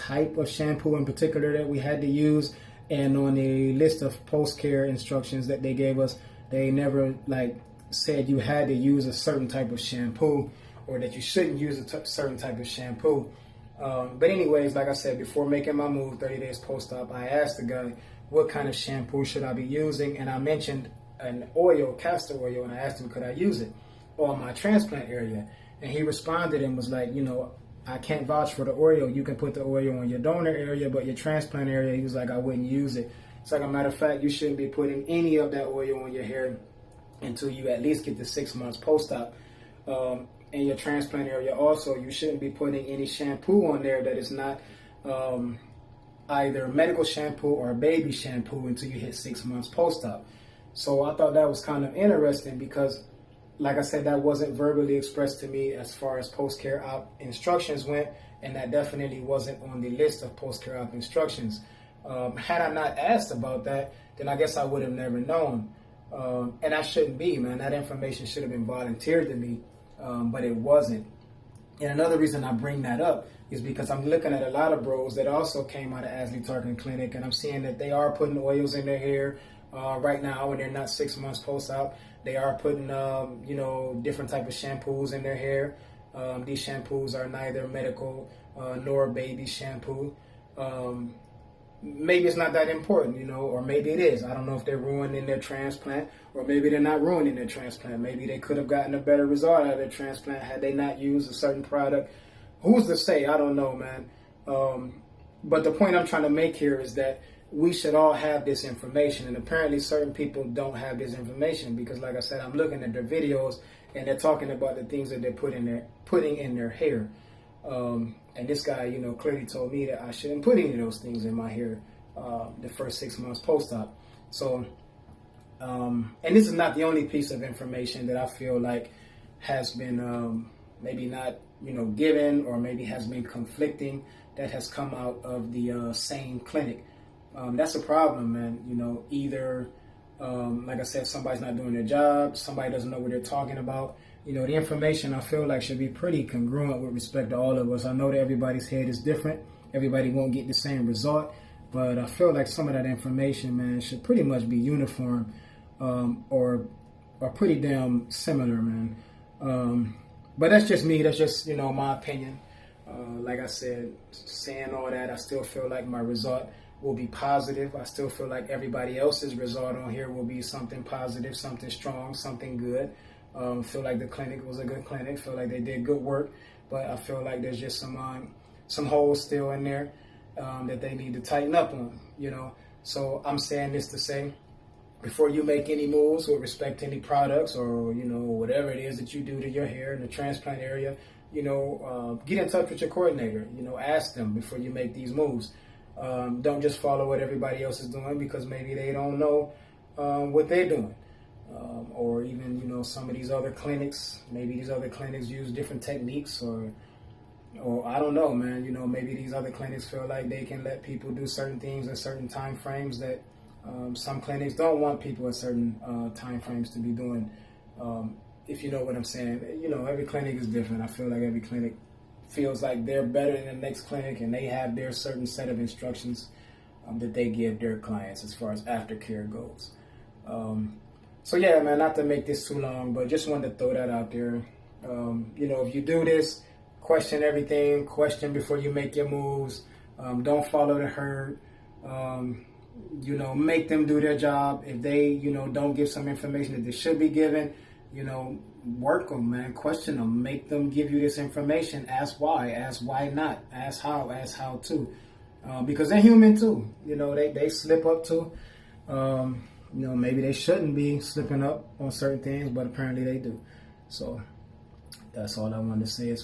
type of shampoo in particular that we had to use. And on the list of post-care instructions that they gave us, they never like said you had to use a certain type of shampoo or that you shouldn't use a certain type of shampoo. But anyways, like I said, before making my move 30 days post-op, I asked the guy, what kind of shampoo should I be using? And I mentioned an oil, castor oil, and I asked him, could I use it on my transplant area? And he responded and was like, I can't vouch for the oil. You can put the oil on your donor area, but your transplant area, he was like, I wouldn't use it. It's like, a matter of fact, you shouldn't be putting any of that oil on your hair until you at least get the 6 months post-op. In your transplant area also, you shouldn't be putting any shampoo on there that is not either medical shampoo or baby shampoo until you hit 6 months post-op. So I thought that was kind of interesting because, like I said, that wasn't verbally expressed to me as far as post-care op instructions went, and that definitely wasn't on the list of post-care op instructions. Had I not asked about that, then I guess I would have never known. And I shouldn't be, man. That information should have been volunteered to me, but it wasn't. And another reason I bring that up is because I'm looking at a lot of bros that also came out of Asli Tarcan Clinic, and I'm seeing that they are putting oils in their hair right now when they're not 6 months post-op. They are putting, different type of shampoos in their hair. These shampoos are neither medical nor baby shampoo. Maybe it's not that important, or maybe it is. I don't know if they're ruining their transplant, or maybe they're not ruining their transplant. Maybe they could have gotten a better result out of their transplant had they not used a certain product. Who's to say? I don't know, man. But the point I'm trying to make here is that we should all have this information, and apparently certain people don't have this information because, like I said, I'm looking at their videos and they're talking about the things that they're putting in their hair. And this guy, clearly told me that I shouldn't put any of those things in my hair the first 6 months post-op. So, and this is not the only piece of information that I feel like has been maybe not, given, or maybe has been conflicting, that has come out of the same clinic. That's a problem, man. Either, like I said, somebody's not doing their job, somebody doesn't know what they're talking about. The information I feel like should be pretty congruent with respect to all of us. I know that everybody's head is different. Everybody won't get the same result. But I feel like some of that information, man, should pretty much be uniform or pretty damn similar, man. But that's just me. That's just, my opinion. Like I said, saying all that, I still feel like my result will be positive. I still feel like everybody else's result on here will be something positive, something strong, something good. Feel like the clinic was a good clinic. Feel like they did good work, but I feel like there's just some holes still in there that they need to tighten up on. So I'm saying this to say, before you make any moves with respect to any products or whatever it is that you do to your hair in the transplant area, get in touch with your coordinator. Ask them before you make these moves. Don't just follow what everybody else is doing because maybe they don't know what they're doing. Or even, some of these other clinics, maybe these other clinics use different techniques or I don't know, man, maybe these other clinics feel like they can let people do certain things at certain time frames that some clinics don't want people at certain time frames to be doing, if you know what I'm saying. Every clinic is different. I feel like every clinic feels like they're better than the next clinic and they have their certain set of instructions that they give their clients as far as aftercare goes. So yeah, man, not to make this too long, but just wanted to throw that out there. If you do this, question everything, question before you make your moves. Don't follow the herd. Make them do their job. If they, don't give some information that they should be given, work them, man. Question them. Make them give you this information. Ask why. Ask why not. Ask how. Ask how to. Because they're human too. They slip up too. Maybe they shouldn't be slipping up on certain things, but apparently they do. So that's all I wanted to say.